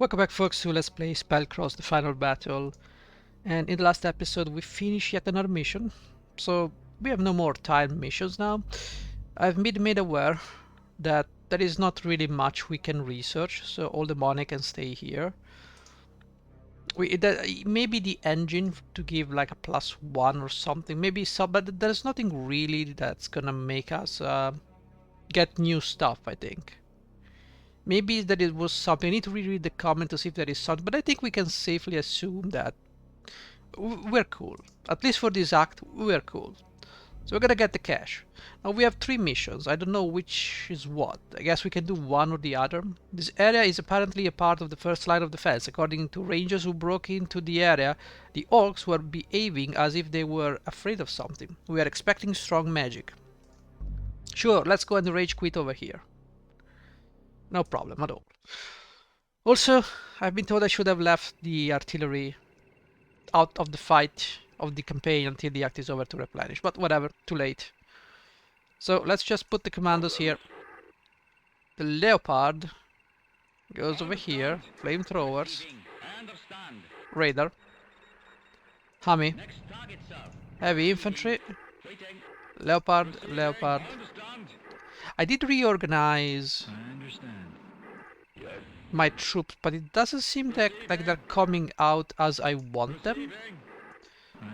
Welcome back folks to Let's Play Spellcross, the final battle. And in the last episode we finished yet another mission. So we have no more time missions now. I've been made aware that there is not really much we can research, so all the money can stay here. Maybe the engine to give like a +1 or something, maybe some, but there's nothing really that's gonna make us get new stuff, I think. Maybe that it was something. I need to reread the comment to see if there is something, but I think we can safely assume that we're cool. At least for this act, we're cool. So we're gonna get the cash. Now we have 3 missions. I don't know which is what. I guess we can do one or the other. This area is apparently a part of the first line of defense. According to rangers who broke into the area, the orcs were behaving as if they were afraid of something. We are expecting strong magic. Sure, let's go and rage quit over here. No problem at all. Also, I've been told I should have left the artillery out of the fight of the campaign until the act is over to replenish, but whatever, too late. So let's just put the commandos here. The leopard goes over here, flamethrowers, radar, Hummy, heavy infantry, leopard. I did reorganize my troops, but it doesn't seem like they're coming out as I want them.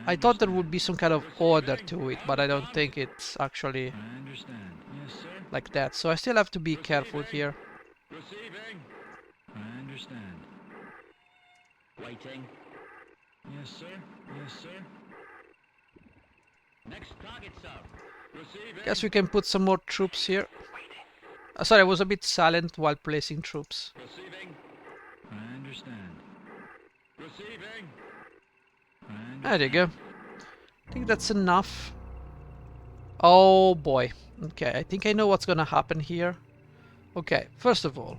I thought there would be some kind of order to it, but I don't think it's actually like that. So I still have to be careful here. I understand. Waiting. Yes, sir. Yes, sir. Next target, sir. Receiving. Guess we can put some more troops here. Sorry, I was a bit silent while placing troops. Receiving. I understand. Receiving. There you go. I think that's enough. Oh boy. Okay, I think I know what's gonna happen here. Okay, first of all,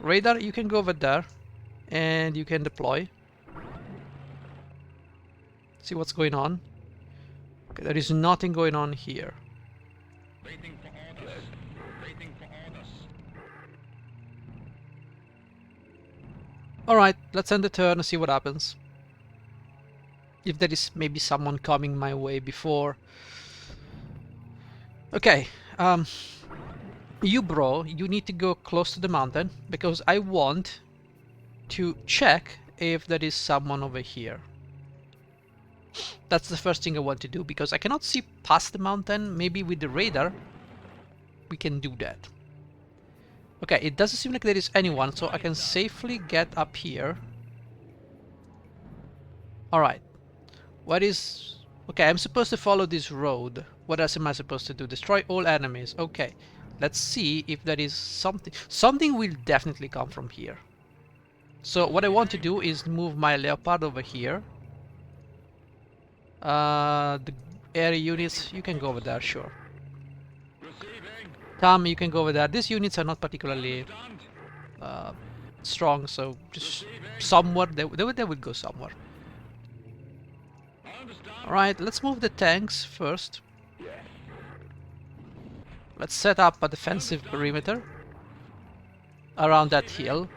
radar, you can go over there and you can deploy. See what's going on. Okay, there is nothing going on here. Waiting for orders. Waiting for orders. Alright, let's end the turn and see what happens. If there is maybe someone coming my way before. Okay, you bro, you need to go close to the mountain because I want to check if there is someone over here. That's the first thing I want to do because I cannot see past the mountain. Maybe with the radar we can do that. Okay, it doesn't seem like there is anyone, so I can safely get up here. Alright. What is... Okay, I'm supposed to follow this road. What else am I supposed to do? Destroy all enemies. Okay. Let's see if there is something. Something will definitely come from here. So what I want to do is move my leopard over here. The area units, you can go over there, sure. Tom, you can go over there. These units are not particularly strong, so just somewhere, they would go somewhere. Alright, let's move the tanks first. Let's set up a defensive perimeter around that hill.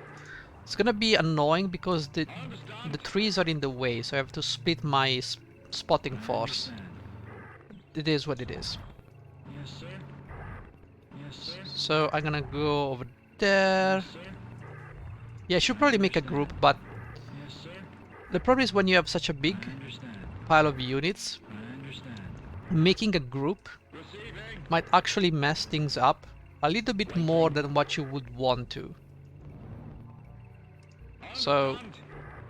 It's gonna be annoying because the trees are in the way, so I have to split my spotting force. It is what it is. Yes, sir. Yes, sir. So I'm gonna go over there. Yeah, I should probably make a group, but Yes, sir. the problem is when you have such a big pile of units, making a group might actually mess things up a little bit more than what you would want to. So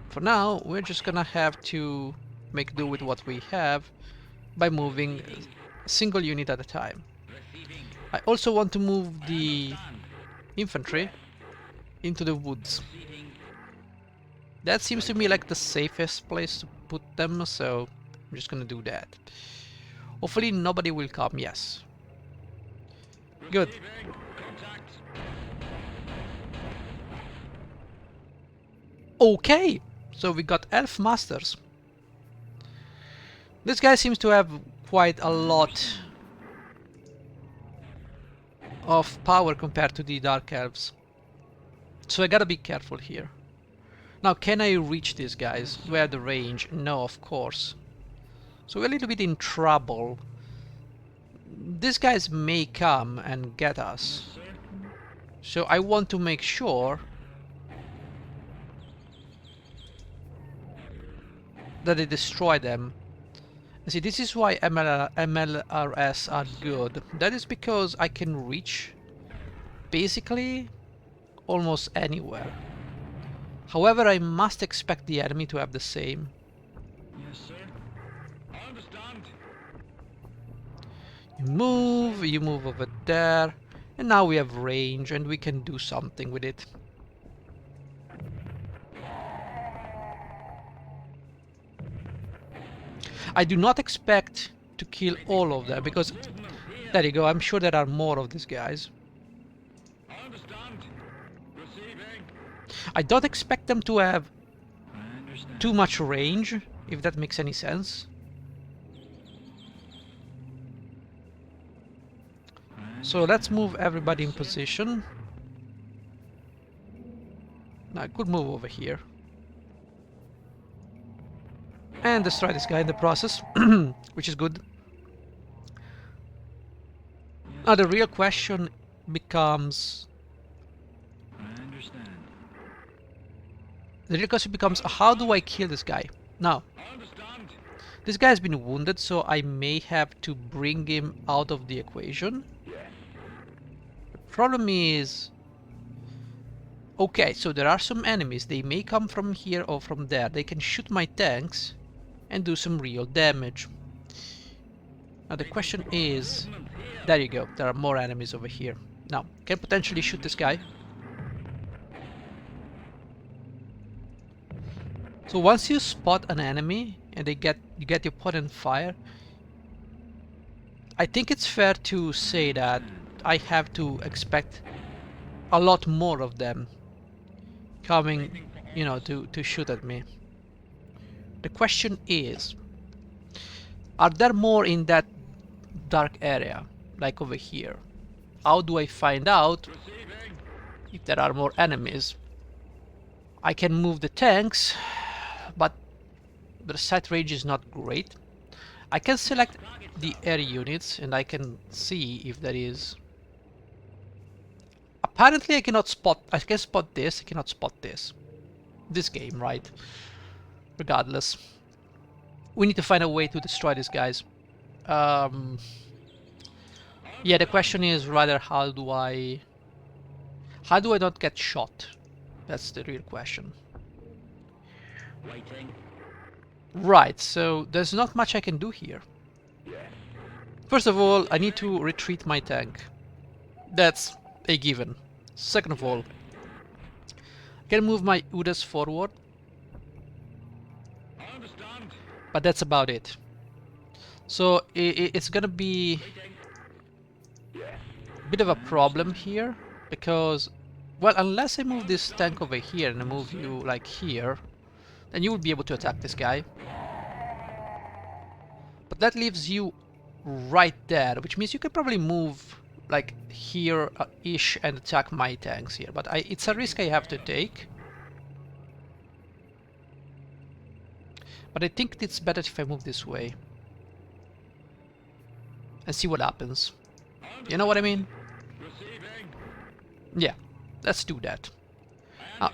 for now we're just gonna have to make do with what we have by moving a single unit at a time. I also want to move the infantry into the woods. That seems to me like the safest place to put them, so I'm just gonna do that. Hopefully nobody will come, yes. Good. Okay, so we got elf masters. This guy seems to have quite a lot of power compared to the dark elves. So I gotta be careful here. Now, can I reach these guys? Do I have the range? No, of course. So we're a little bit in trouble. These guys may come and get us. Sir? So I want to make sure that I destroy them. See, this is why MLRS are good. That is because I can reach basically almost anywhere. However, I must expect the enemy to have the same. Yes, sir. I understand. You move over there, and now we have range and we can do something with it. I do not expect to kill all of them because there you go, I'm sure there are more of these guys. I understand. Receiving. I don't expect them to have I understand. too much range, if that makes any sense. So let's move everybody in position. Now I could move over here. And destroy this guy in the process, which is good. Now the real question becomes... I understand. The real question becomes, how do I kill this guy? Now, I understand. this guy has been wounded, so I may have to bring him out of the equation. The problem is... Okay, so there are some enemies. They may come from here or from there. They can shoot my tanks and do some real damage. Now the question is... There you go, there are more enemies over here. Now, can potentially shoot this guy. So once you spot an enemy and you get your opponent fire, I think it's fair to say that I have to expect a lot more of them coming, you know, to shoot at me. The question is, are there more in that dark area, like over here? How do I find out Receiving. if there are more enemies? I can move the tanks, but the sight range is not great. I can select the air units and I can see if there is... Apparently I cannot spot... I can spot this, I cannot spot this. This game, right? Regardless. We need to find a way to destroy these guys. Yeah, the question is rather how do I not get shot? That's the real question. Waiting. Right, so there's not much I can do here. First of all, I need to retreat my tank. That's a given. Second of all, I can move my Udas forward, I understand. but that's about it. So it's gonna be a bit of a problem here, because, well, unless I move this tank over here and I move you like here, then you will be able to attack this guy. But that leaves you right there, which means you can probably move like here-ish and attack my tanks here. But it's a risk I have to take. But I think it's better if I move this way and see what happens. You know what I mean? Receiving. Yeah, let's do that.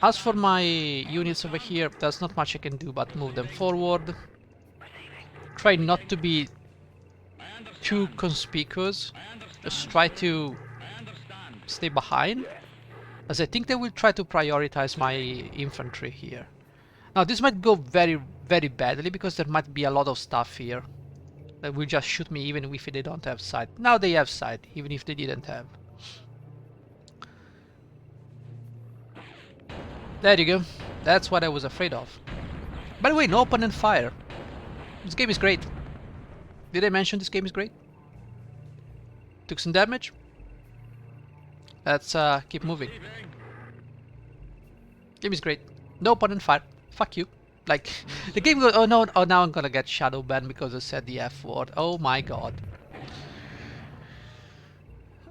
As for my units over here, there's not much I can do but move them forward. Try not to be too conspicuous. Just try to stay behind, as I think they will try to prioritize my infantry here. Now this might go very, very badly because there might be a lot of stuff here that will just shoot me even if they don't have sight. Now they have sight, even if they didn't have. There you go. That's what I was afraid of. By the way, no opponent fire. This game is great. Did I mention this game is great? Took some damage. Let's keep moving. Game is great. No opponent fire. Fuck you. Like, the game goes, oh no, oh now I'm gonna get shadow banned because I said the F word. Oh my god.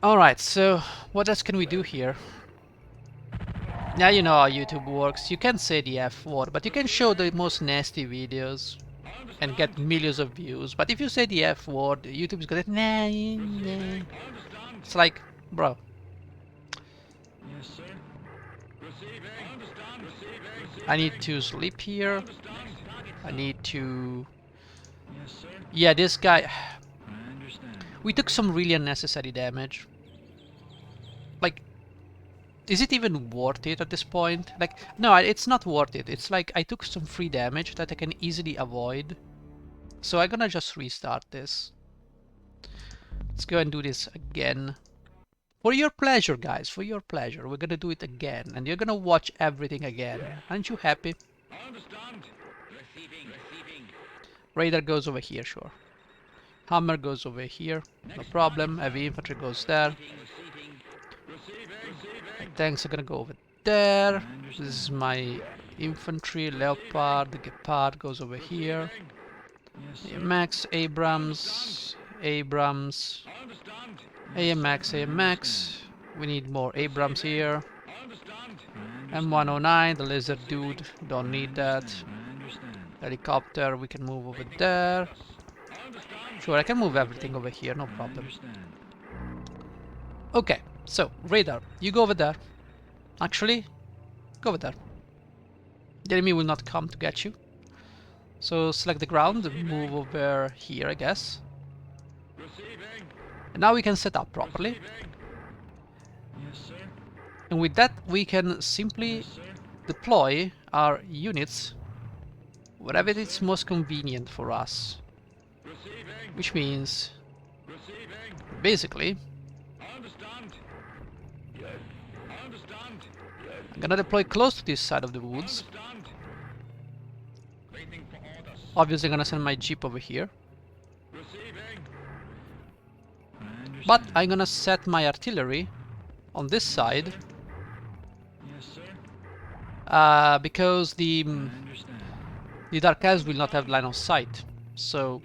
Alright, so what else can we do here? Now you know how YouTube works. You can say the F word, but you can show the most nasty videos and get millions of views. But if you say the F word, YouTube is gonna nah, nah. It's like, bro. Yes, sir. Receiving. Understand. Receiving. I need to sleep here. Understand. I need to. Yes, sir. Yeah, this guy. I understand. We took some really unnecessary damage. Like, is it even worth it at this point? Like, no, it's not worth it. It's like I took some free damage that I can easily avoid. So I'm gonna just restart this. Let's go and do this again. For your pleasure, guys, for your pleasure. We're gonna do it again, and you're gonna watch everything again. Aren't you happy? Understand. Receiving. Receiving. Raider goes over here, sure. Hammer goes over here, no problem. Heavy infantry goes there. Receiving. Receiving. Tanks are gonna go over there. This is my infantry. Leopard, the Gepard goes over here. Yes, sir. Max, Abrams, Abrams, Understand. AMX, AMX. We need more Abrams here. Understand. M109, the lizard dude, don't need that. I understand. Helicopter, we can move over there. Sure, I can move everything over here, no problem. Okay, so radar, you go over there. Actually, go over there. The enemy will not come to get you. So select the ground, move over here, I guess. Receiving. And now we can set up properly. Yes, sir. And with that, we can simply deploy our units wherever it's most convenient for us. Receiving. Which means, Receiving. basically, Understand. Understand. I'm gonna deploy close to this side of the woods. Understand. Waiting for orders. Obviously, I'm gonna send my jeep over here. Receiving. But I'm gonna set my artillery on this side. Yes, Uh, sir. because the Dark Elves will not have line of sight. So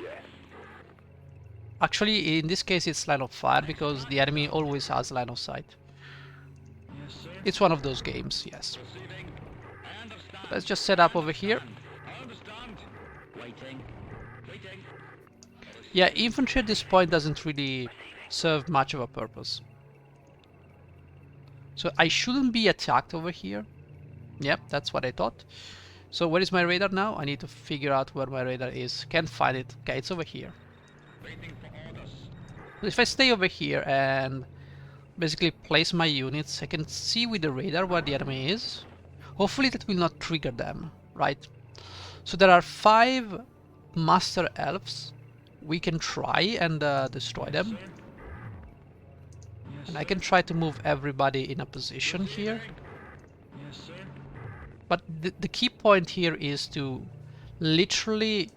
actually in this case it's line of fire because the enemy always has line of sight. Yes, sir. It's one of those games, yes. Receiving. Understand. Let's just set up over here. Understand. Waiting. Waiting. Yeah, infantry at this point doesn't really serve much of a purpose. So I shouldn't be attacked over here. Yep, that's what I thought. So where is my radar now? I need to figure out where my radar is. Can't find it. Okay, it's over here. Waiting for orders. If I stay over here and basically place my units, I can see with the radar where the enemy is. Hopefully that will not trigger them, right? So there are 5 Master Elves. We can try and destroy them. And I can try to move everybody in a position here. Yes, sir. But the key point here is to literally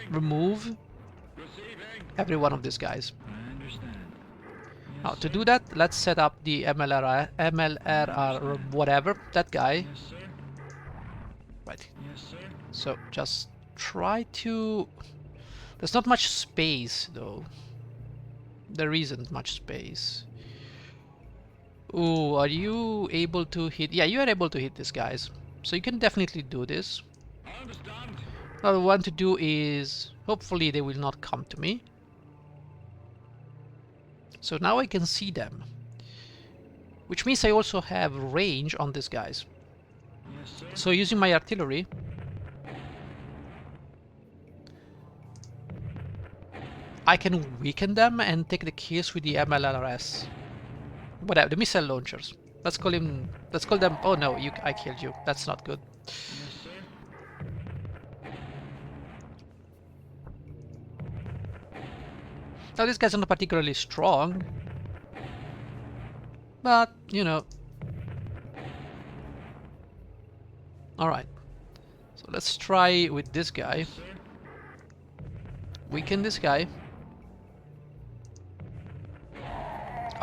remove every one of these guys. I understand. Now to do that, let's set up the MLRR or whatever, that guy. Yes, sir. Right. Yes, sir. So just try to... There's not much space though. There isn't much space. Ooh, are you able to hit? Yeah, you are able to hit these guys. So you can definitely do this. Understand. What I want to do is, hopefully they will not come to me. So now I can see them. Which means I also have range on these guys. Yes, sir. So using my artillery, I can weaken them and take the kills with the MLRS. Whatever, the missile launchers. Let's call them, oh no, I killed you. That's not good. Yes, sir. Now these guys are not particularly strong. But, you know. Alright. So let's try with this guy. Weaken this guy.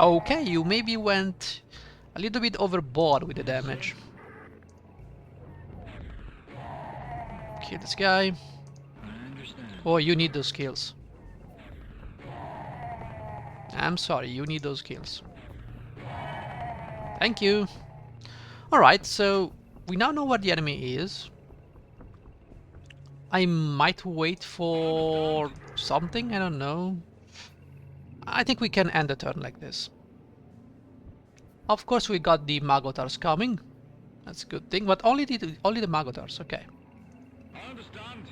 Okay, you maybe went a little bit overboard with the damage. Kill this guy. I understand. Oh, you need those kills. I'm sorry, you need those kills. Thank you. Alright, so we now know where the enemy is. I might wait for something, I don't know. I think we can end the turn like this. Of course we got the Magotars coming. That's a good thing, but only the Magotars, okay. I understand.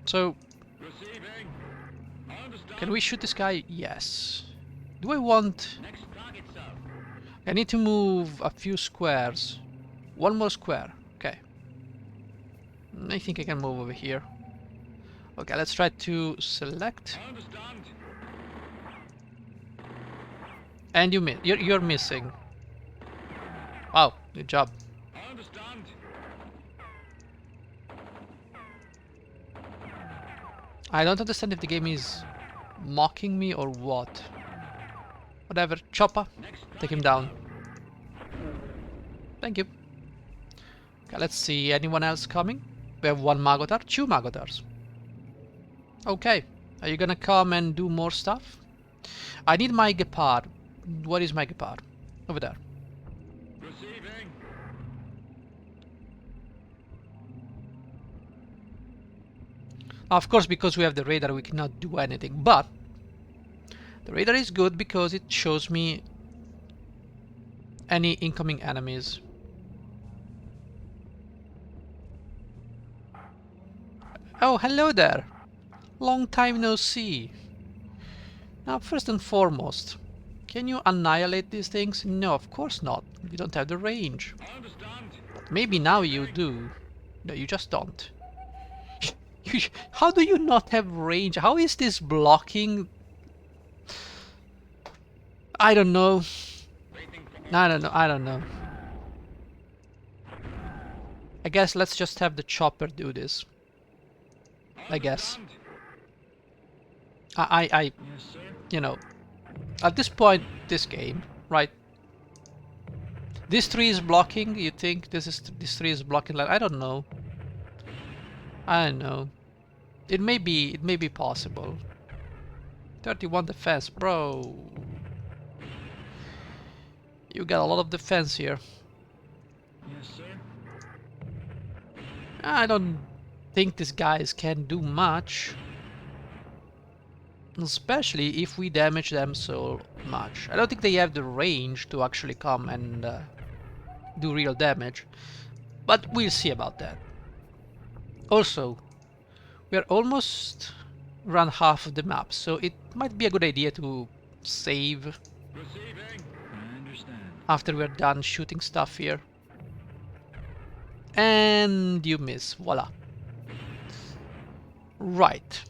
So, Receiving. I understand. can we shoot this guy? Yes. Do I want... Next target, sir. I need to move a few squares. One more square, okay. I think I can move over here. Okay, let's try to select. I understand. And you're missing. Wow, good job. I understand. I don't understand if the game is mocking me or what. Whatever, Chopper, take him down. Thank you. Okay, let's see, anyone else coming? We have one Magotar, two Magotars. Okay, are you gonna come and do more stuff? I need my Gepard. What is my Gepard? Over there. Receiving. Of course, because we have the radar, we cannot do anything, but the radar is good because it shows me any incoming enemies. Oh, hello there. Long time no see. Now, first and foremost, can you annihilate these things? No, of course not. You don't have the range. I understand. Maybe now you do. No, you just don't. How do you not have range? How is this blocking? I don't know. Waiting for I don't know. I don't know. I guess let's just have the chopper do this. I guess. understand. I Yes, sir. you know, at this point, this game, right? This tree is blocking. You think this tree is blocking? Like, I don't know. I don't know. It may be possible. 31 defense, bro. You got a lot of defense here. Yes, sir. I don't think these guys can do much. Especially if we damage them so much. I don't think they have the range to actually come and do real damage. But we'll see about that. Also, we are almost run half of the map, so it might be a good idea to save Receiving. I understand. after we're done shooting stuff here. And you miss, voila. Right.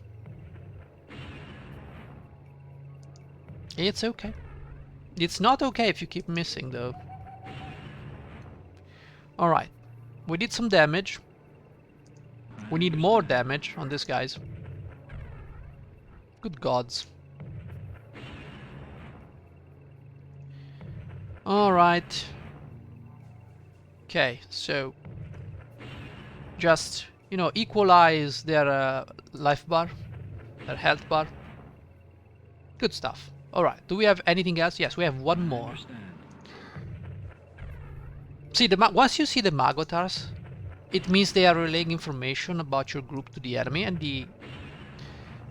It's okay. It's not okay if you keep missing though. Alright. We did some damage. We need more damage on these guys. Good gods. Alright. Okay, so just, you know, equalize their life bar, their health bar. Good stuff. Alright, do we have anything else? Yes, we have one more. Understand. See, once you see the Magotars, it means they are relaying information about your group to the enemy, and the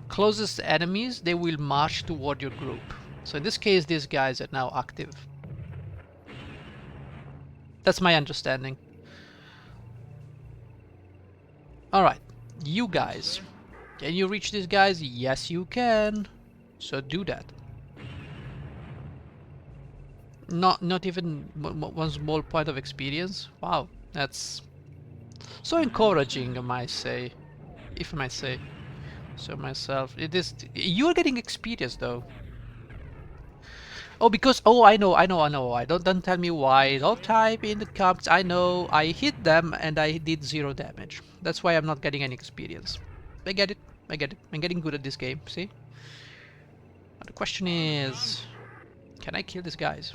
closest enemies, they will march toward your group. So in this case, these guys are now active. That's my understanding. Alright, you guys. Can you reach these guys? Yes, you can. So do that. Not even one small point of experience. Wow, that's so encouraging, I might say, if I might say so myself. It is. You're getting experience though. Oh, because I know. I don't tell me why. Don't type in the comments. I know. I hit them and I did 0 damage. That's why I'm not getting any experience. I get it. I get it. I'm getting good at this game. See. But the question is, can I kill these guys?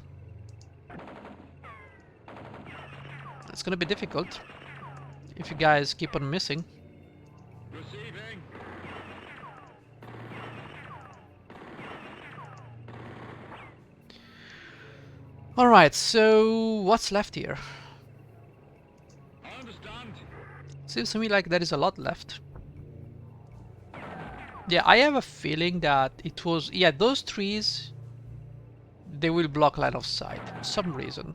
It's gonna be difficult if you guys keep on missing. Receiving. Alright, so what's left here? Seems to me like there is a lot left. Yeah, I have a feeling that it was... Yeah, those trees, they will block line of sight for some reason.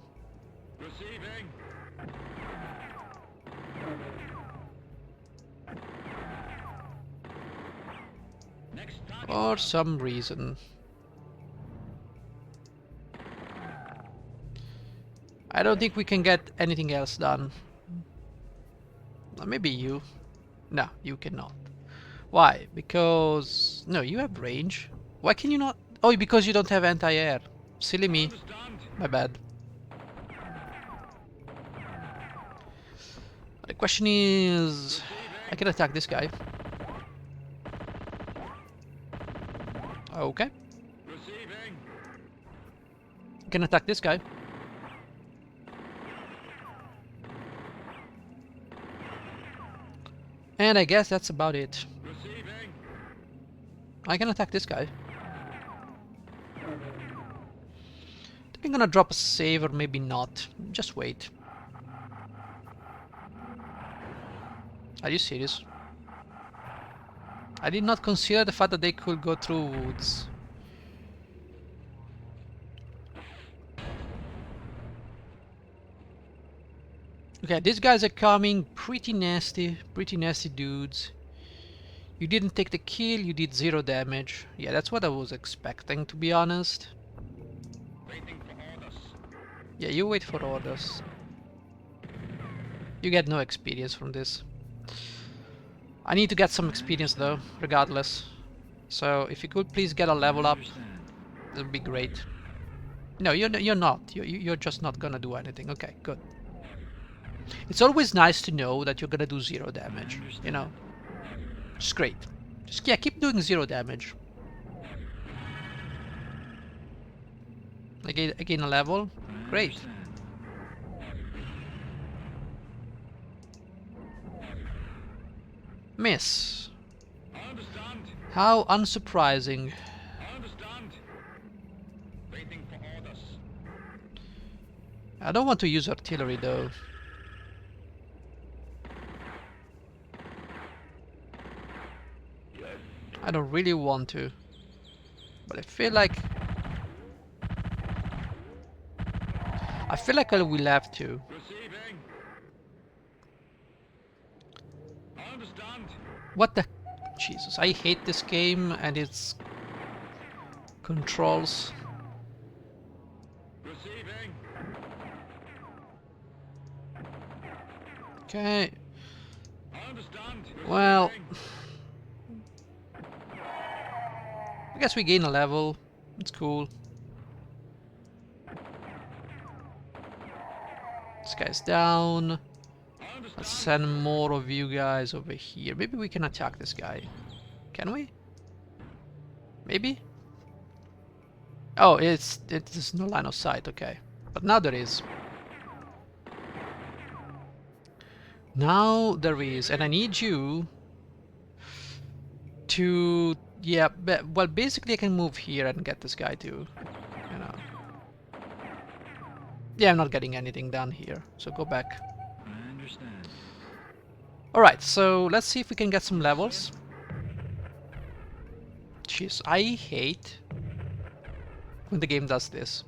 Receiving. Next target. For some reason. I don't think we can get anything else done. Maybe you. No, you cannot. Why? Because... No, you have range. Why can you not... Oh, because you don't have anti-air. Silly me. Understand. My bad. The question is... I can attack this guy. Okay. Receiving. I can attack this guy. And I guess that's about it. Receiving. I can attack this guy. I'm gonna drop a save or maybe not. Just wait. Are you serious? I did not consider the fact that they could go through woods. Okay, these guys are coming pretty nasty dudes. You didn't take the kill, you did 0 damage. Yeah, that's what I was expecting, to be honest. Waiting for orders. Yeah, you wait for orders. You get no experience from this. I need to get some experience though, regardless. So if you could please get a level up, that would be great. No, you're not. You're just not gonna do anything. Okay, good. It's always nice to know that you're gonna do 0 damage. You know, just great. Just yeah, keep doing 0 damage. Again a level. Great. Miss. I understand. How unsurprising. I understand. Waiting for orders. I don't want to use artillery though. I don't really want to. But I feel like I will have to. Receiving. I understand. What the... Jesus, I hate this game and its controls. Receiving. Okay, I understand. well, Receiving. I guess we gain a level. It's cool. This guy's down. I Let's understand. send more of you guys over here. Maybe we can attack this guy. Can we? Maybe? Oh, it's no line of sight, okay. But now there is. Now there is, and I need you to... Yeah, well, basically I can move here and get this guy too, you know. Yeah, I'm not getting anything done here, so go back. I understand. Alright, so let's see if we can get some levels. Jeez, I hate when the game does this.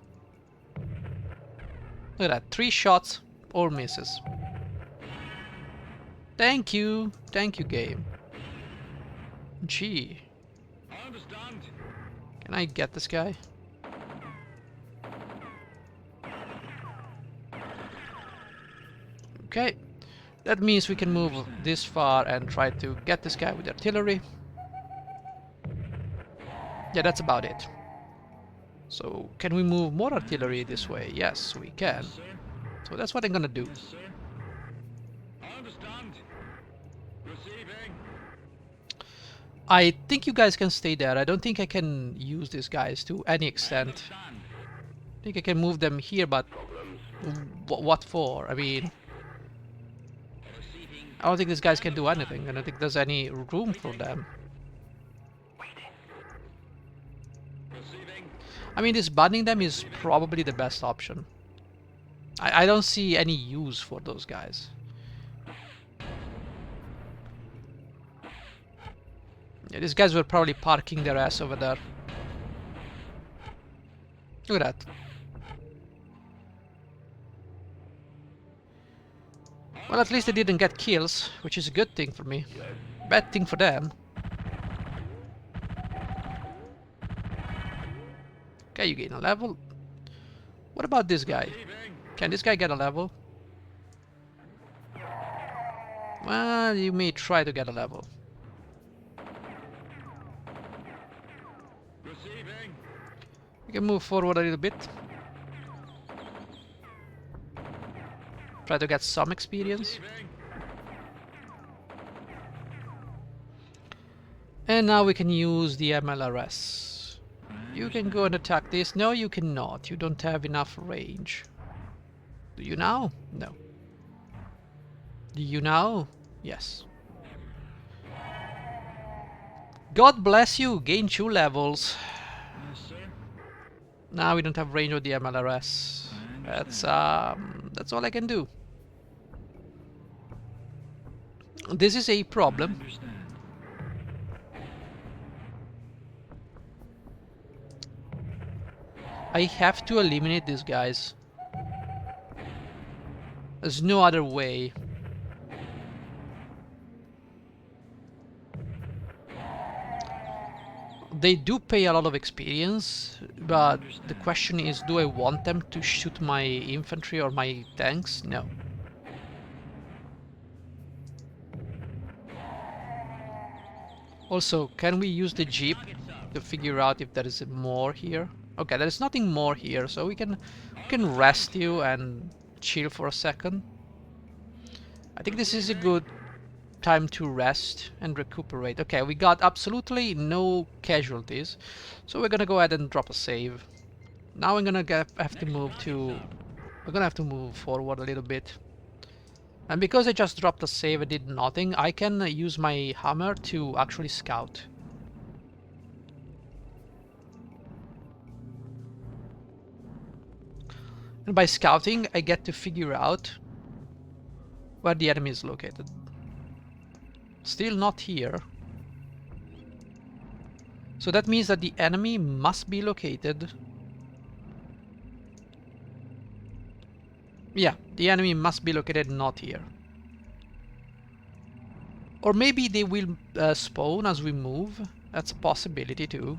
Look at that, 3 shots, all misses. Thank you game. Gee, I understand. can I get this guy? Okay, that means we can move this far and try to get this guy with artillery. Yeah, that's about it. So, can we move more artillery this way? Yes, we can. Yes, sir. So that's what I'm gonna do. Yes, sir. I understand. Receiving. I think you guys can stay there. I don't think I can use these guys to any extent. Understand. I think I can move them here, but what for? I mean, Receiving. I don't think these guys can do anything. I don't think there's any room for them. Receiving. I mean, disbanding them is probably the best option. I don't see any use for those guys. Yeah, these guys were probably parking their ass over there. Look at that. Well, at least they didn't get kills, which is a good thing for me. Bad thing for them. Okay, you gain a level. What about this guy? Can this guy get a level? Well, you may try to get a level. You can move forward a little bit. Try to get some experience. And now we can use the MLRS. You can go and attack this. No, you cannot. You don't have enough range. Do you now? No. Do you now? Yes. God bless you. Gain 2 levels. Yes, sir. Now we don't have range with the MLRS. That's all I can do. This is a problem. I have to eliminate these guys. There's no other way. They do pay a lot of experience, but the question is, do I want them to shoot my infantry or my tanks? No. Also, can we use the jeep to figure out if there is more here? Okay, there is nothing more here, so we can rest you and chill for a second. I think this is a good time to rest and recuperate. Okay, we got absolutely no casualties, so we're gonna go ahead and drop a save. Now I'm gonna have to move to... We're gonna have to move forward a little bit. And because I just dropped a save and did nothing, I can use my hammer to actually scout. And by scouting, I get to figure out where the enemy is located. Still not here. So that means that the enemy must be located... Yeah, the enemy must be located not here. Or maybe they will spawn as we move. That's a possibility too.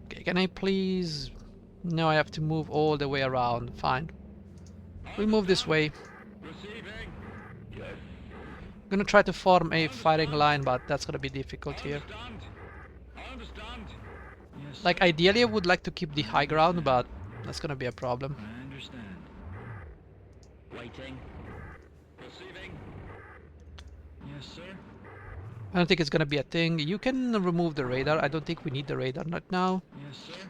Okay, can I please... No, I have to move all the way around. Fine. We'll move this way. I'm gonna try to form a firing line, but that's gonna be difficult here. Like, ideally I would like to keep the high ground, but that's gonna be a problem. I understand. Waiting. Receiving. Yes, sir. I don't think it's gonna be a thing. You can remove the radar. I don't think we need the radar right now. Yes, sir.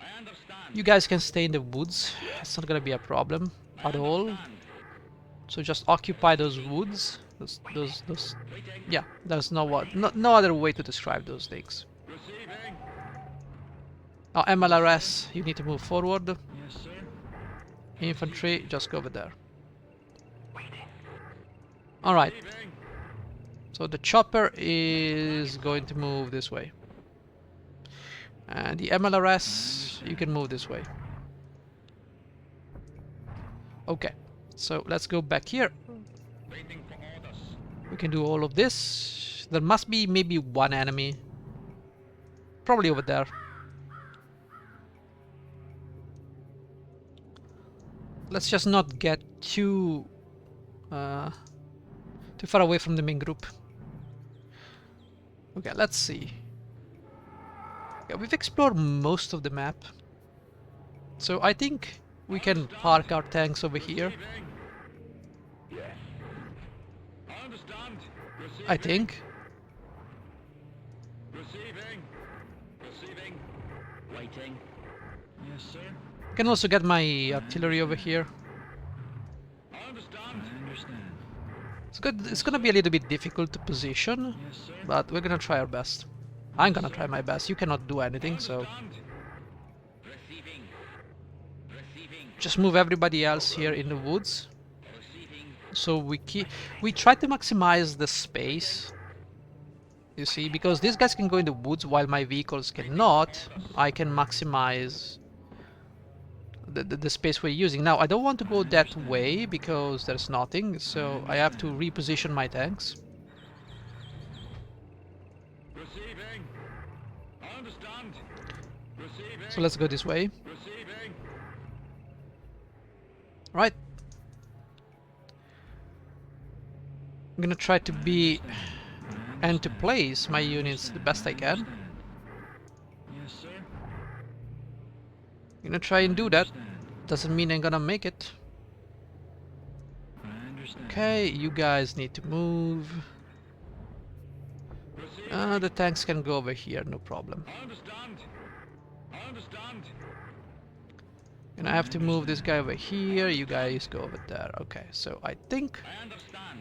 I understand. You guys can stay in the woods. It's not gonna be a problem at all. So just occupy those woods. Those. Yeah, there's no other way to describe those things. Receiving. Now MLRS, you need to move forward. Yes, sir. Infantry, just go over there. Alright. So the chopper is going to move this way. And the MLRS, you can move this way. Okay, so let's go back here. Waiting for orders. We can do all of this. There must be maybe one enemy. Probably over there. Let's just not get too far away from the main group. Okay, let's see. Okay, we've explored most of the map. So I think we can park our tanks over here. I understand. I think. Receiving. Receiving. Waiting. Yes, sir. I can also get my artillery over here. I understand. I understand. It's good. It's gonna be a little bit difficult to position, Yes, sir. but we're gonna try our best. I'm gonna try my best. You cannot do anything, so Receiving. Receiving. just move everybody else here in the woods. Receiving. So we try to maximize the space. You see, because these guys can go in the woods while my vehicles cannot. I can maximize the space we're using. Now I don't want to go that way because there's nothing, so I have to reposition my tanks. Receiving. I understand. Receiving. So let's go this way. Receiving. Right. I'm gonna try to be and to place my units the best I can. Yes, sir. I'm gonna try and do that. Doesn't mean I'm gonna make it. I understand. Okay, you guys need to move. The tanks can go over here, no problem. I understand. I understand. And I have to move this guy over here, you guys go over there. Okay, so I think I understand.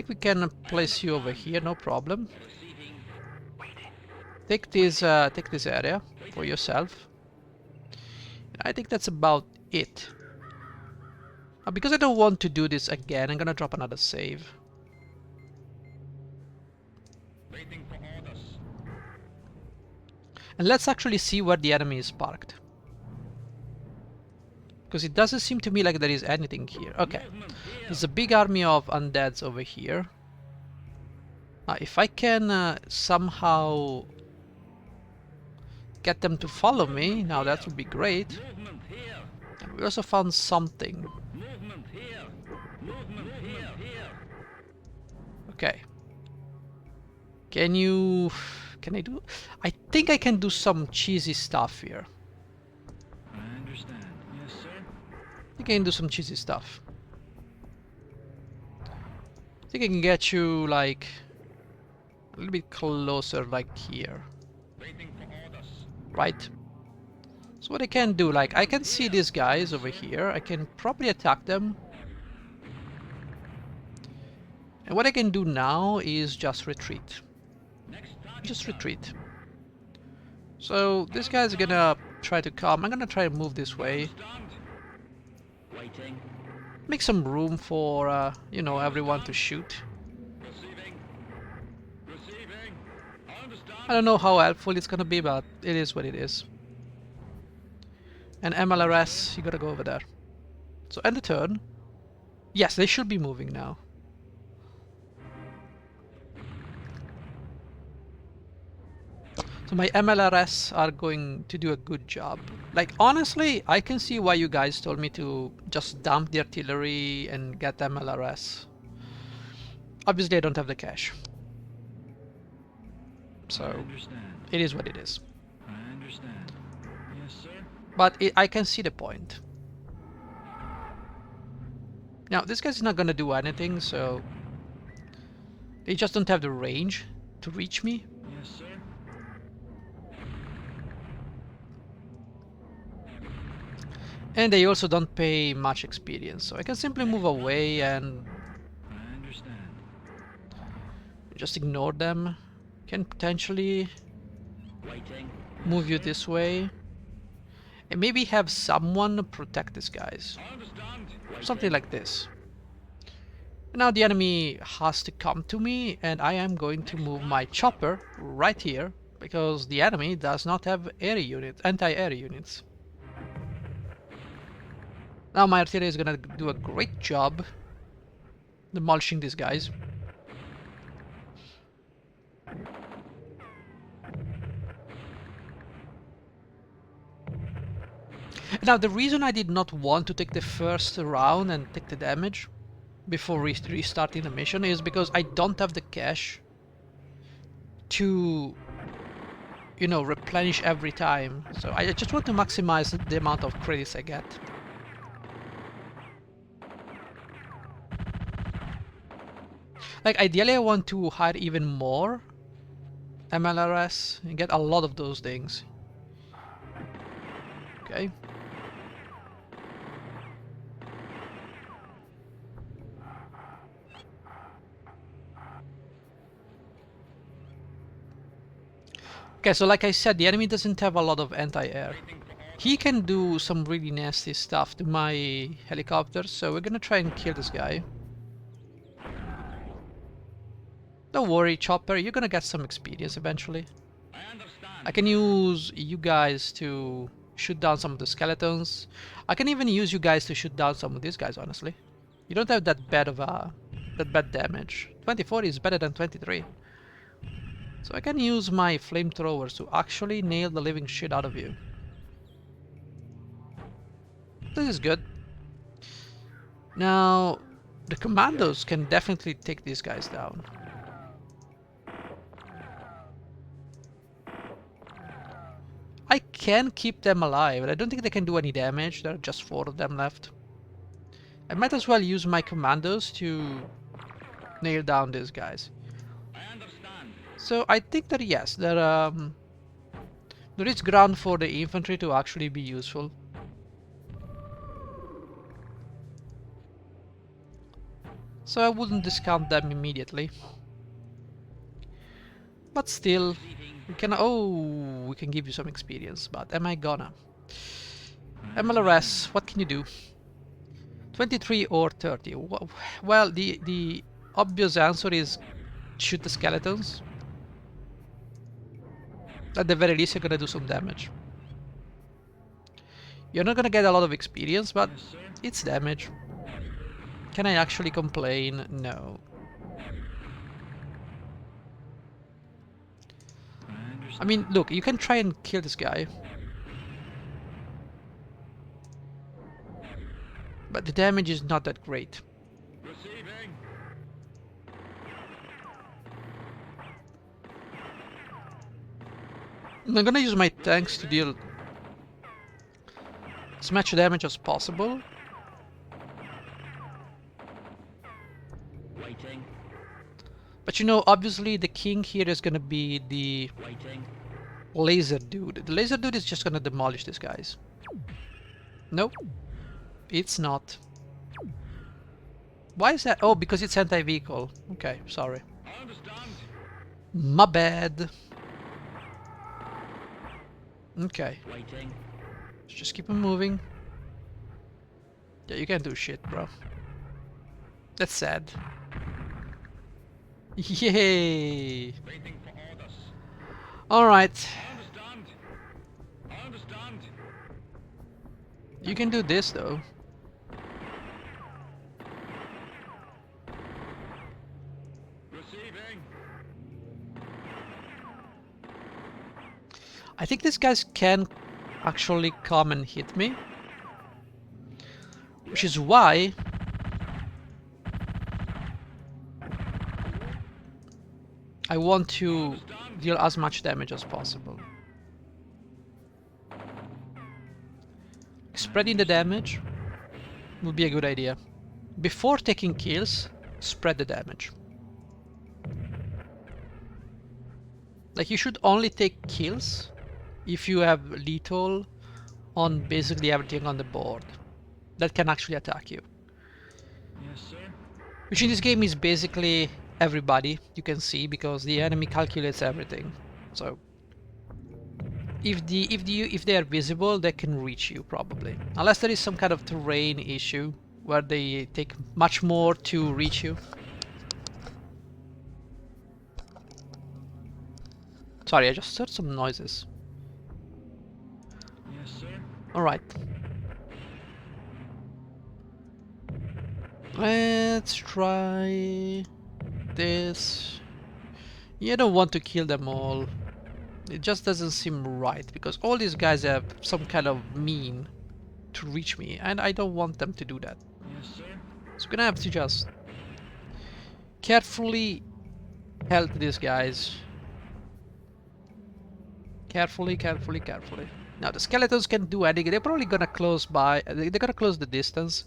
we can place you over here, no problem. Receiving. Take this area for yourself. I think that's about it. Because I don't want to do this again, I'm gonna drop another save. Waiting for orders. And let's actually see where the enemy is parked. Because it doesn't seem to me like there is anything here. Okay, Movement here. there's a big army of undeads over here. If I can somehow get them to follow me, now that would be great. Movement here. And we also found something. Movement here. Movement here. Here. Okay. Can I do? I think I can do some cheesy stuff here. I understand. Yes, sir. I think I can do some cheesy stuff. I think I can get you like a little bit closer, like here, Waiting for orders. right? So what I can do, like I can see these guys over here. I can probably attack them. And what I can do now is just retreat. Next target. Just retreat. So this guy's gonna try to come. I'm gonna try and move this way. Understand. Waiting. Make some room for, you know, everyone to shoot. Receiving. Receiving. I understand. I don't know how helpful it's gonna be, but it is what it is. And MLRS, you gotta go over there. So end the turn. Yes, they should be moving now. So my MLRS are going to do a good job. Like, honestly, I can see why you guys told me to just dump the artillery and get MLRS. Obviously, I don't have the cash. I So, understand. it is what it is. I understand. Yes, sir. But I can see the point. Now, this guy's not gonna do anything, so... They just don't have the range to reach me. Yes, sir. And they also don't pay much experience, so I can simply move away and I understand. just ignore them. Can potentially Waiting. move you this way. And maybe have someone protect these guys. I understand. Something like this. Now the enemy has to come to me, and I am going to move my chopper right here, because the enemy does not have air units, anti-air units. Now my artillery is gonna do a great job demolishing these guys. Now the reason I did not want to take the first round and take the damage before restarting the mission is because I don't have the cash to, you know, replenish every time. So I just want to maximize the amount of credits I get. Like, ideally I want to hire even more MLRS and get a lot of those things. Okay. Okay, so like I said, the enemy doesn't have a lot of anti-air. Waiting for He can do some really nasty stuff to my helicopter, so we're gonna try and kill this guy. Don't worry, Chopper, you're gonna get some experience eventually. I understand. I can use you guys to shoot down some of the skeletons. I can even use you guys to shoot down some of these guys, honestly. You don't have that bad damage. 24 is better than 23. So I can use my flamethrowers to actually nail the living shit out of you. This is good. Now, the commandos can definitely take these guys down. I can keep them alive, but I don't think they can do any damage. There are just 4 of them left. I might as well use my commandos to nail down these guys. I understand. So I think that yes, there is ground for the infantry to actually be useful. So I wouldn't discount them immediately. But still, we can give you some experience, but am I gonna? MLRS, what can you do? 23 or 30? Well, the obvious answer is shoot the skeletons. At the very least, you're gonna do some damage. You're not gonna get a lot of experience, but Yes, sir. it's damage. Can I actually complain? No. I mean, look, you can try and kill this guy. But the damage is not that great. Receiving. I'm gonna use my tanks to deal as much damage as possible. Waiting. But you know, obviously the king here is gonna be the Waiting. laser dude. The laser dude is just gonna demolish these guys. Nope. It's not. Why is that? Oh, because it's anti-vehicle. Okay, sorry. I understand. My bad. Okay, Waiting. let's just keep on moving. Yeah, you can't do shit, bro. That's sad. Yay! Waiting for orders. Alright, I understand. I understand. you can do this though. Receiving. I think these guys can actually come and hit me. Which is why I want to deal as much damage as possible. Spreading the damage would be a good idea. Before taking kills, spread the damage. Like, you should only take kills if you have lethal on basically everything on the board that can actually attack you. Yes, sir. Which in this game is basically everybody, you can see, because the enemy calculates everything. So if they are visible, they can reach you probably. Unless there is some kind of terrain issue where they take much more to reach you. Sorry, I just heard some noises. Yes, sir. Alright. Let's try this. You don't want to kill them all. It just doesn't seem right, because all these guys have some kind of mean to reach me, and I don't want them to do that. Yes, sir. So we're gonna have to just carefully help these guys. Carefully, carefully, carefully. Now the skeletons can do anything. They're probably gonna close by. They're gonna close the distance.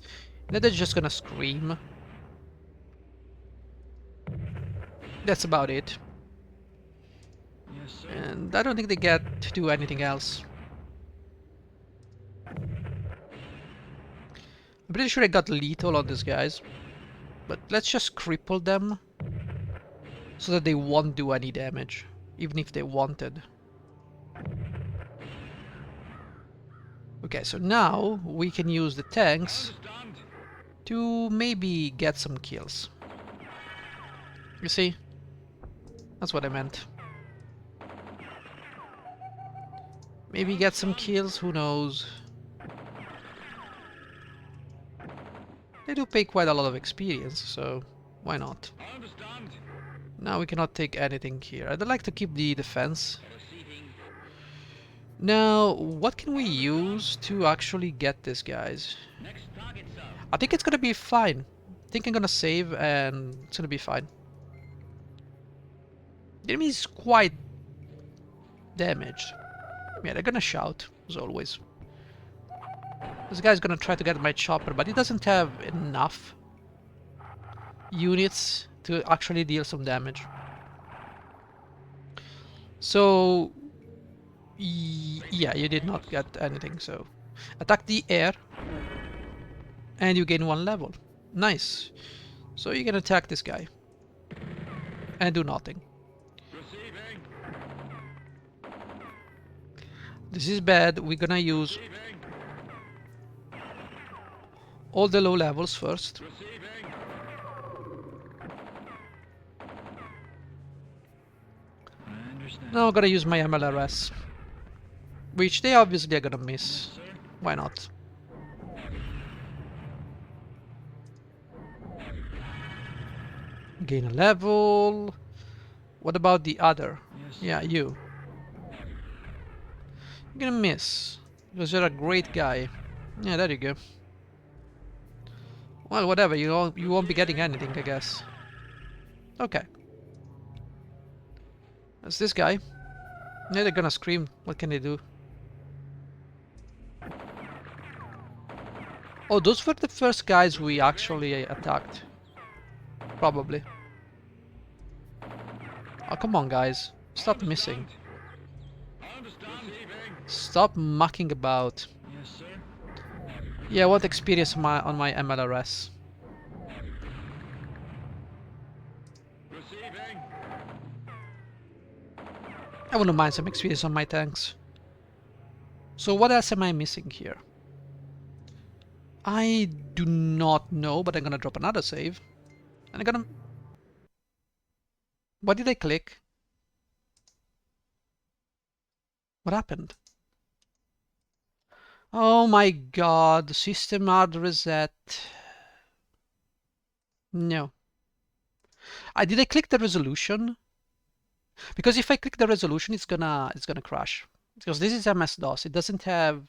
And then they're just gonna scream. That's about it. Yes, sir. And I don't think they get to do anything else. I'm pretty sure I got lethal on these guys. But let's just cripple them so that they won't do any damage, even if they wanted. Okay, so now we can use the tanks Understand? to maybe get some kills. You see? That's what I meant. Maybe get some kills, who knows? They do pay quite a lot of experience, so why not? I understand. Now we cannot take anything here. I'd like to keep the defense. Proceeding. Now, what can we use to actually get this, guys? Next target, sir. I think it's gonna be fine. I think I'm gonna save and it's gonna be fine. The enemy is quite damaged. Yeah, they're gonna shout, as always. This guy's gonna try to get my chopper, but he doesn't have enough units to actually deal some damage. So, yeah, you did not get anything, so... Attack the air, and you gain 1 level. Nice. So you can attack this guy, and do nothing. Receiving. This is bad, we're gonna use Receiving. all the low levels first. Receiving. I understand. Now I'm gonna use my MLRS, which they obviously are gonna miss. Sir. Why not? Gain a level. What about the other? Yes. Yeah, you. You're gonna miss, because you're a great guy. Yeah, there you go. Well, whatever, you won't be getting anything, I guess. Okay. That's this guy. Yeah, they're gonna scream. What can they do? Oh, those were the first guys we actually attacked. Probably. Oh, come on, guys. Stop missing. I understand. Receiving. Stop mucking about. Yes, sir. Yeah, what experience on my MLRS? Receiving. I wouldn't mind some experience on my tanks. So what else am I missing here? I do not know, but I'm gonna drop another save. And I'm gonna... What did I click? What happened? Oh my god, system hard reset. No. Did I click the resolution? Because if I click the resolution, it's gonna crash. Because this is MS-DOS. It doesn't have,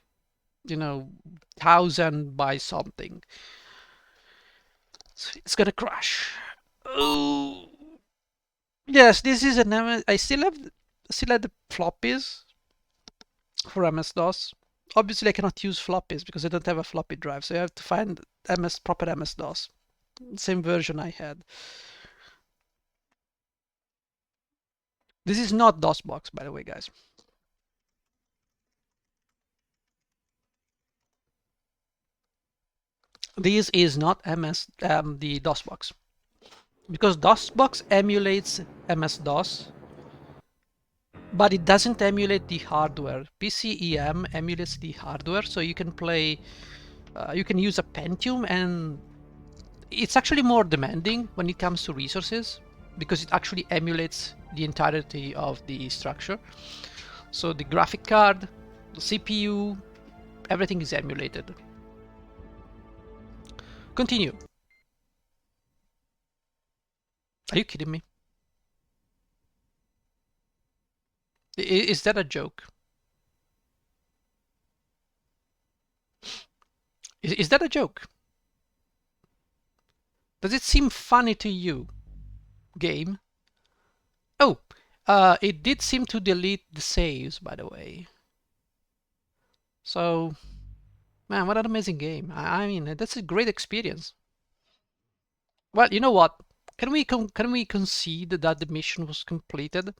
you know, 1000 by something. So it's gonna crash. Oh. Yes, this is an MS. I still have the floppies for MS-DOS. Obviously, I cannot use floppies because I don't have a floppy drive. So I have to find proper MS-DOS. Same version I had. This is not DOSBox, by the way, guys. This is not the DOSBox. Because DOSBox emulates MS-DOS, but it doesn't emulate the hardware. PCEM emulates the hardware, so you can play, you can use a Pentium, and it's actually more demanding when it comes to resources, because it actually emulates the entirety of the structure. So the graphic card, the CPU, everything is emulated. Continue. Are you kidding me? Is that a joke? Is that a joke? Does it seem funny to you, game? Oh, it did seem to delete the saves, by the way. So, man, what an amazing game. I mean, that's a great experience. Well, you know what? Can we concede that the mission was completed?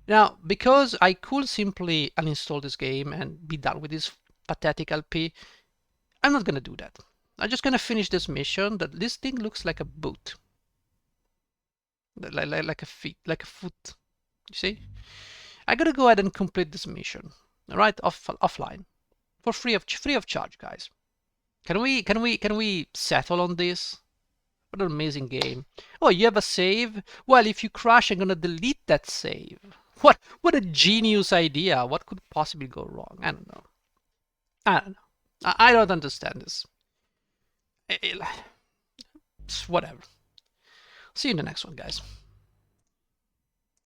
Now, because I could simply uninstall this game and be done with this pathetic LP, I'm not gonna do that. I'm just gonna finish this mission. That this thing looks like a boot, like a feet, like a foot. You see? I gotta go ahead and complete this mission. All right, offline for free of charge, guys. Can we settle on this? What an amazing game. Oh, you have a save? Well, if you crash, I'm gonna delete that save. What a genius idea. What could possibly go wrong? I don't know. I don't understand this. Whatever. See you in the next one, guys.